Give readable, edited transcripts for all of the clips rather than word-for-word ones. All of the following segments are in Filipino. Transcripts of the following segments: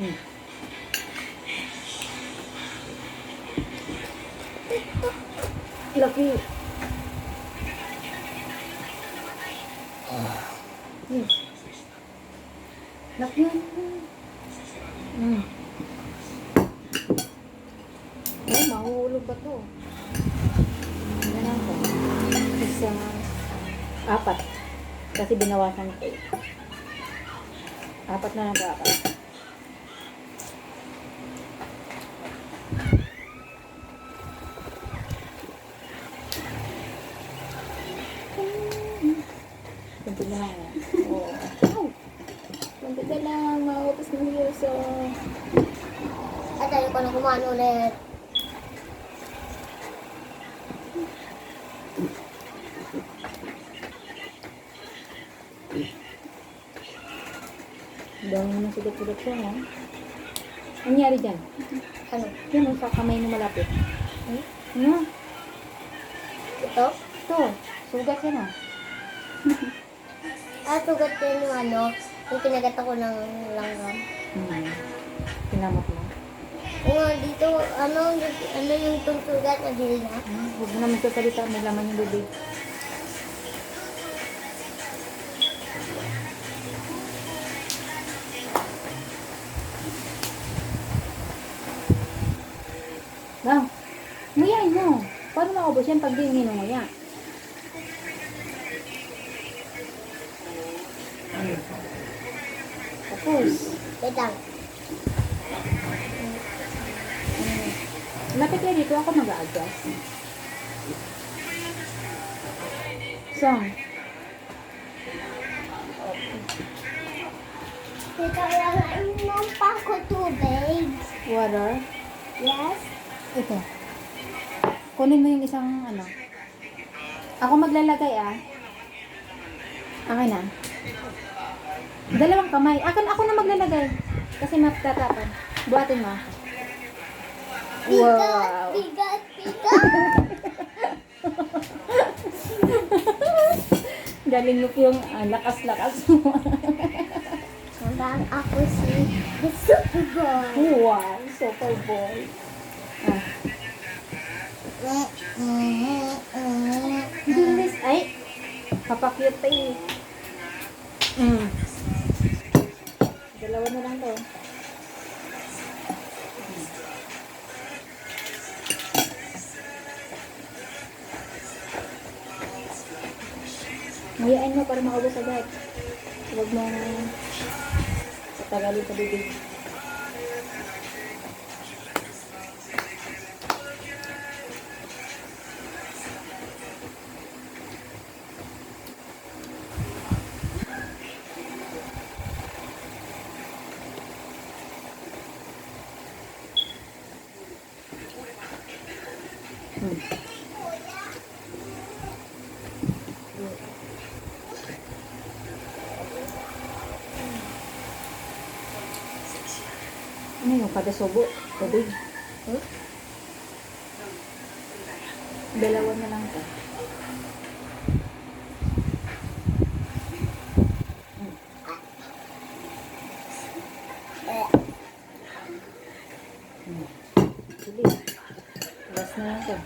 Hmm. Laki. Hmm. Laki yan. Hmm. Oh, mahuhulog ba to? Yan lang po. Isang apat. Kasi binawasan ko. Apat na lang po, apat. Kunti na lang. Oo. Oh. Kunti na lang. Mautos ng hiyoso. At tayo ko na kumain ulit. Dahil naman sulit-sulit siya, ha? Ang nangyari dyan? Ano? Yan, ang sa kamay mo malapit. Ano? Ito? Ito. Sugat yan, ha? Sugat din yung ano, yung kinagat ako ng langgam. Pinamot mo. Oo, dito, ano yung itong sugat na dili na? Huwag mo naman sasalita. May laman yung bibig. Lang. Nguyain mo. Paano maubos yan pag di nguya? Tapos. Wait lang. Lapit na dito ako mag-a-adjust. Saan? Teka lang, inom pa ako tubig. Water? Yes? Ito. Kunin mo yung isang ano. Ako maglalagay Akin na. Dalawang kamay. Ako na maglalagay. Kasi matatapan. Buhatin mo. Wow. Bigat, bigat. Galing mo yung lakas-lakas mo. Hanggang ako si The Superboy. Wow. Super boy. Bilis. Ay. Papakyut pa eh. Dalawa na lang to. Ngayain mo para makaubos agad. Huwag mo patagalin sa bibig. Ano yung kada subo? Tubig? Dalawa na lang to. Sige. Last na lang to.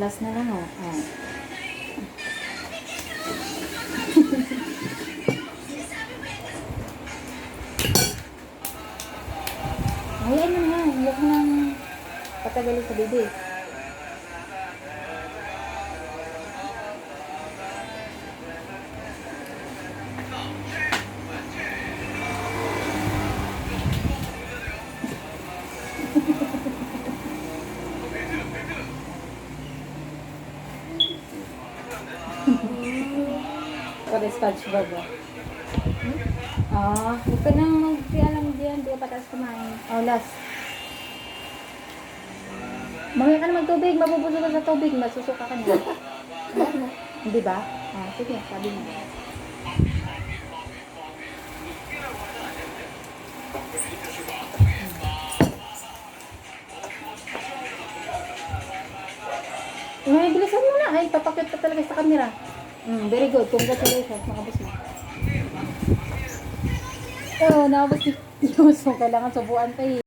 Last na lang, Ngayon mo na, huwag mo nang patagalin sa bibig. Para SpongeBob ba? Huwag ka nang mag-alam diyan. Di ka pataas kumain. Last. Mamaya ka na magtubig. Mabubusog ka sa tubig. Masusuka ka na. Hindi ba? Sige. Sabi mo. Ay, bilisan mo na. Ay, papakit ka talaga sa camera. Very good. Congratulations, mga boss mo. Oo, nakabos ni Yusong. Kailangan subuan pa eh.